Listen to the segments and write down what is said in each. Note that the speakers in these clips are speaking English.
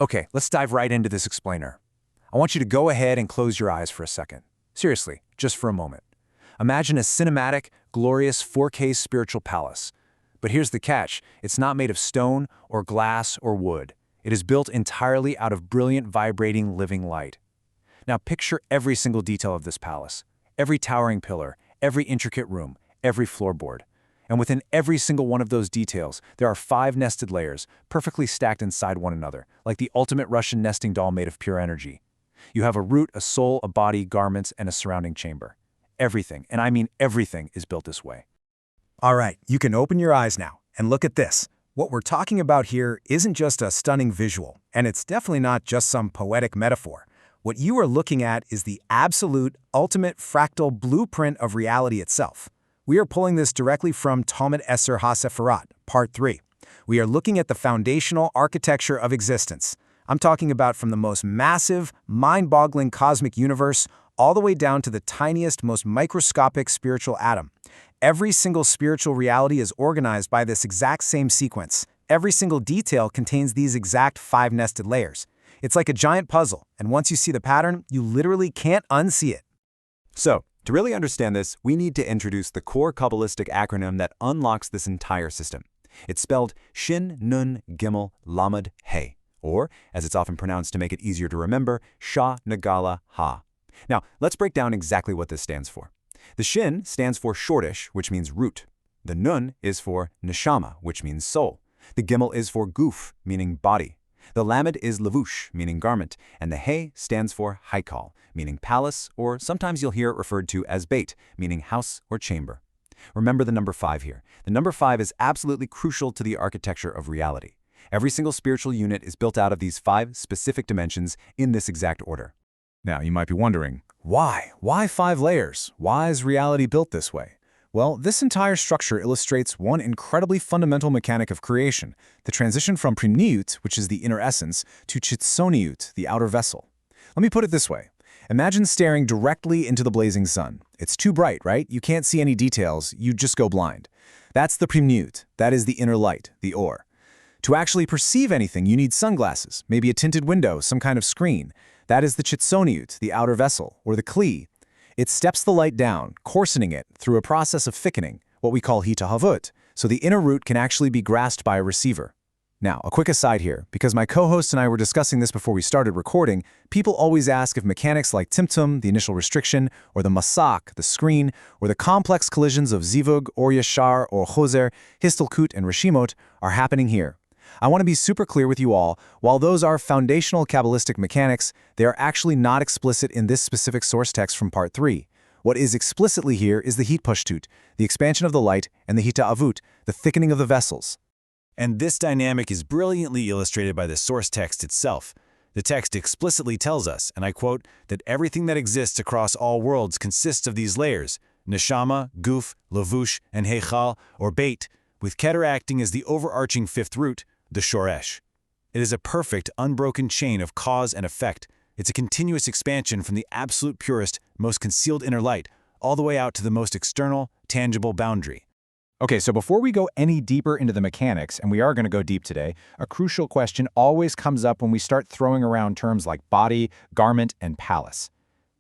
Okay, let's dive right into this explainer. I want you to go ahead and close your eyes for a second. Seriously, just for a moment. Imagine a cinematic, glorious 4K spiritual palace. But here's the catch, it's not made of stone or glass or wood. It is built entirely out of brilliant, vibrating, living light. Now picture every single detail of this palace. Every towering pillar, every intricate room, every floorboard. And within every single one of those details, there are 5 nested layers, perfectly stacked inside one another, like the ultimate Russian nesting doll made of pure energy. You have a root, a soul, a body, garments, and a surrounding chamber. Everything, and I mean everything, is built this way. All right, you can open your eyes now and look at this. What we're talking about here isn't just a stunning visual, and it's definitely not just some poetic metaphor. What you are looking at is the absolute, ultimate fractal blueprint of reality itself. We are pulling this directly from Talmud Eser HaSefirot, Part 3. We are looking at the foundational architecture of existence. I'm talking about from the most massive, mind-boggling cosmic universe all the way down to the tiniest, most microscopic spiritual atom. Every single spiritual reality is organized by this exact same sequence. Every single detail contains these exact 5 nested layers. It's like a giant puzzle, and once you see the pattern, you literally can't unsee it. So, to really understand this, we need to introduce the core Kabbalistic acronym that unlocks this entire system. It's spelled Shin Nun Gimel Lamed He, or, as it's often pronounced to make it easier to remember, ShaNaGLaH. Now, let's break down exactly what this stands for. The Shin stands for Shoresh, which means root. The Nun is for Neshama, which means soul. The Gimel is for Guf, meaning body. The Lamed is Levush, meaning garment, and the He stands for Heichal, meaning palace, or sometimes you'll hear it referred to as Beit, meaning house or chamber. Remember the number 5 here. The number 5 is absolutely crucial to the architecture of reality. Every single spiritual unit is built out of these 5 specific dimensions in this exact order. Now, you might be wondering, why? Why 5 layers? Why is reality built this way? Well, this entire structure illustrates one incredibly fundamental mechanic of creation, the transition from Panimiyut, which is the inner essence, to Chitzoniyut, the outer vessel. Let me put it this way. Imagine staring directly into the blazing sun. It's too bright, right? You can't see any details, you just go blind. That's the Panimiyut. That is the inner light, the or. To actually perceive anything, you need sunglasses, maybe a tinted window, some kind of screen. That is the Chitzoniyut, the outer vessel, or the kli. It steps the light down, coarsening it through a process of thickening, what we call hitahavut, so the inner root can actually be grasped by a receiver. Now, a quick aside here, because my co-host and I were discussing this before we started recording, people always ask if mechanics like Tzimtzum, the initial restriction, or the masak, the screen, or the complex collisions of zivug, or yashar, or choser, histalkut, and reshimot are happening here. I want to be super clear with you all, while those are foundational Kabbalistic mechanics, they are actually not explicit in this specific source text from Part 3. What is explicitly here is the hitpashtut, the expansion of the light, and the hita'avut, the thickening of the vessels. And this dynamic is brilliantly illustrated by the source text itself. The text explicitly tells us, and I quote, that everything that exists across all worlds consists of these layers, Neshama, Guf, Levush, and Heichal, or Beit, with Keter acting as the overarching 5th root, the Shoresh. It is a perfect, unbroken chain of cause and effect. It's a continuous expansion from the absolute purest, most concealed inner light, all the way out to the most external, tangible boundary. Okay, so before we go any deeper into the mechanics, and we are going to go deep today, a crucial question always comes up when we start throwing around terms like body, garment, and palace.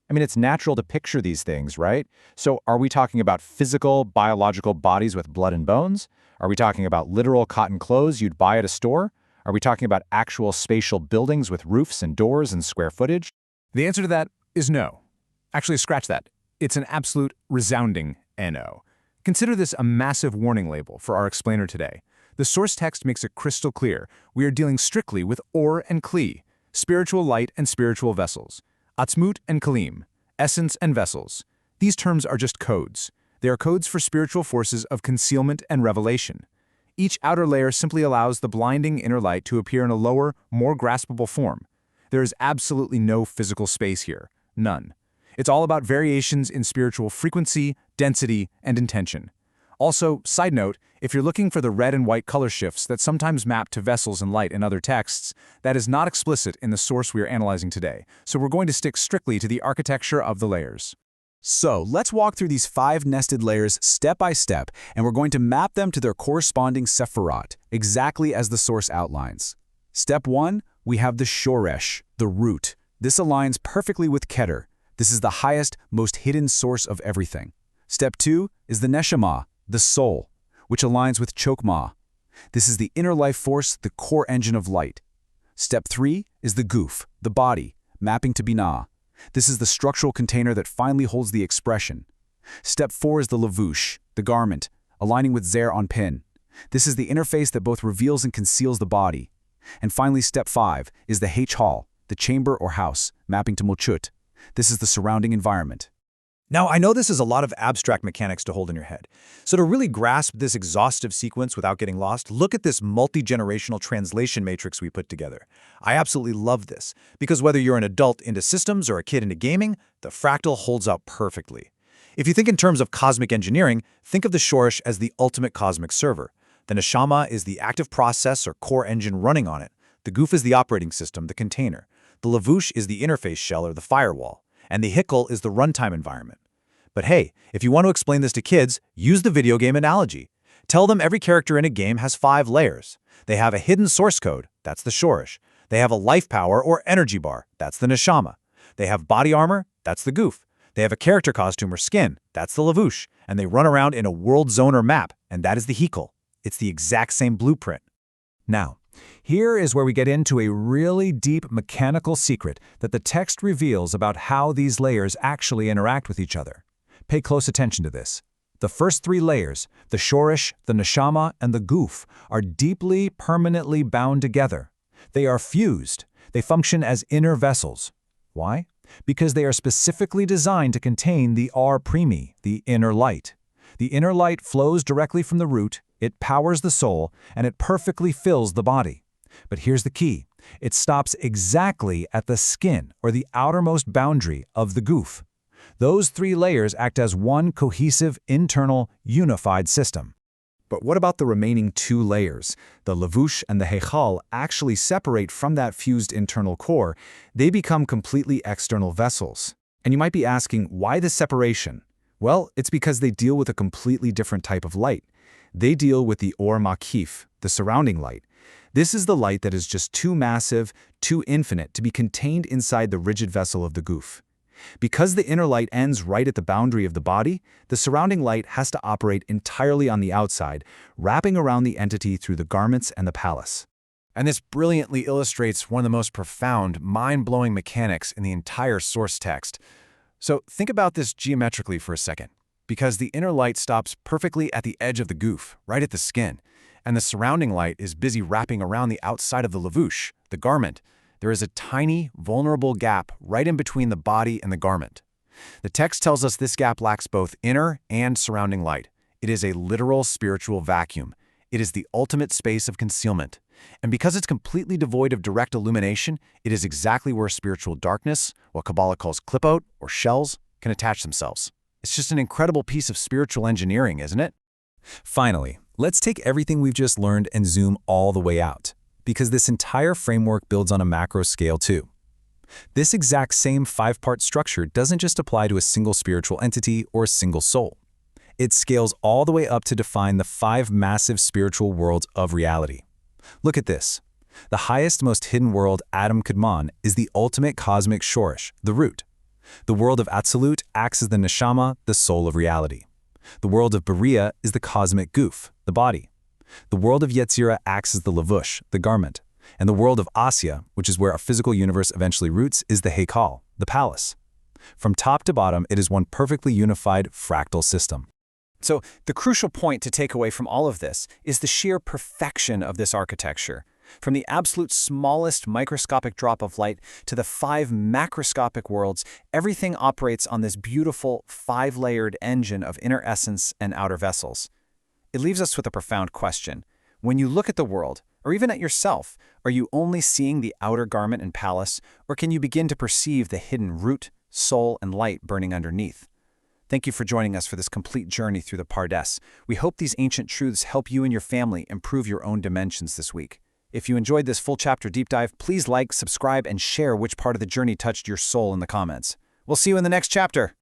I mean, it's natural to picture these things, right? So are we talking about physical, biological bodies with blood and bones? Are we talking about literal cotton clothes you'd buy at a store? Are we talking about actual spatial buildings with roofs and doors and square footage? The answer to that is no. Actually, scratch that. It's an absolute resounding NO. Consider this a massive warning label for our explainer today. The source text makes it crystal clear we are dealing strictly with or and kli, spiritual light and spiritual vessels, atzmut and kalim, essence and vessels. These terms are just codes. They are codes for spiritual forces of concealment and revelation. Each outer layer simply allows the blinding inner light to appear in a lower, more graspable form. There is absolutely no physical space here. None. It's all about variations in spiritual frequency, density, and intention. Also, side note, if you're looking for the red and white color shifts that sometimes map to vessels and light in other texts, that is not explicit in the source we are analyzing today, so we're going to stick strictly to the architecture of the layers. So, let's walk through these 5 nested layers step by step, and we're going to map them to their corresponding Sefirot, exactly as the source outlines. Step 1, we have the Shoresh, the root. This aligns perfectly with Keter. This is the highest, most hidden source of everything. Step 2 is the Neshama, the soul, which aligns with Chochmah. This is the inner life force, the core engine of light. Step 3 is the guf, the body, mapping to Binah. This is the structural container that finally holds the expression. Step 4 is the Levush, the garment, aligning with Zeir Anpin. This is the interface that both reveals and conceals the body. And finally, step 5 is the Heichal, the chamber or house, mapping to Malchut. This is the surrounding environment. Now, I know this is a lot of abstract mechanics to hold in your head. So to really grasp this exhaustive sequence without getting lost, look at this multi-generational translation matrix we put together. I absolutely love this, because whether you're an adult into systems or a kid into gaming, the fractal holds up perfectly. If you think in terms of cosmic engineering, think of the Shoresh as the ultimate cosmic server. The Neshama is the active process or core engine running on it. The guf is the operating system, the container. The Levush is the interface shell or the firewall. And the hikel is the runtime environment. But hey, if you want to explain this to kids, use the video game analogy. Tell them every character in a game has 5 layers. They have a hidden source code, that's the Shoresh. They have a life power or energy bar, that's the Neshama. They have body armor, that's the guf. They have a character costume or skin, that's the Levush. And they run around in a world zone or map, and that is the hikel. It's the exact same blueprint. Now, here is where we get into a really deep mechanical secret that the text reveals about how these layers actually interact with each other. Pay close attention to this. The first 3 layers, the Shoresh, the Neshama, and the guf, are deeply, permanently bound together. They are fused. They function as inner vessels. Why? Because they are specifically designed to contain the primi, the inner light. The inner light flows directly from the root, it powers the soul, and it perfectly fills the body. But here's the key. It stops exactly at the skin, or the outermost boundary of the guf. Those 3 layers act as one cohesive, internal, unified system. But what about the remaining 2 layers? The Levush and the Heichal actually separate from that fused internal core. They become completely external vessels. And you might be asking, why the separation? Well, it's because they deal with a completely different type of light. They deal with the Makif, the surrounding light. This is the light that is just too massive, too infinite to be contained inside the rigid vessel of the guf. Because the inner light ends right at the boundary of the body, the surrounding light has to operate entirely on the outside, wrapping around the entity through the garments and the palace. And this brilliantly illustrates one of the most profound, mind-blowing mechanics in the entire source text. So think about this geometrically for a second. Because the inner light stops perfectly at the edge of the guf, right at the skin, and the surrounding light is busy wrapping around the outside of the Levush, the garment, there is a tiny, vulnerable gap right in between the body and the garment. The text tells us this gap lacks both inner and surrounding light. It is a literal spiritual vacuum. It is the ultimate space of concealment. And because it's completely devoid of direct illumination, it is exactly where spiritual darkness, what Kabbalah calls klipot, or shells, can attach themselves. It's just an incredible piece of spiritual engineering, isn't it? Finally, let's take everything we've just learned and zoom all the way out, because this entire framework builds on a macro scale too. This exact same 5-part structure doesn't just apply to a single spiritual entity or a single soul. It scales all the way up to define the 5 massive spiritual worlds of reality. Look at this. The highest, most hidden world, Adam Kadmon, is the ultimate cosmic Shoresh, the root. The world of Absolute acts as the Neshama, the soul of reality. The world of Beriah is the cosmic guf, the body. The world of Yetzirah acts as the Levush, the garment. And the world of Asya, which is where our physical universe eventually roots, is the Heichal, the palace. From top to bottom, it is one perfectly unified fractal system. So the crucial point to take away from all of this is the sheer perfection of this architecture. From the absolute smallest microscopic drop of light to the 5 macroscopic worlds, everything operates on this beautiful 5-layered engine of inner essence and outer vessels. It leaves us with a profound question. When you look at the world, or even at yourself, are you only seeing the outer garment and palace, or can you begin to perceive the hidden root, soul, and light burning underneath? Thank you for joining us for this complete journey through the Pardes. We hope these ancient truths help you and your family improve your own dimensions this week. If you enjoyed this full chapter deep dive, please like, subscribe, and share which part of the journey touched your soul in the comments. We'll see you in the next chapter.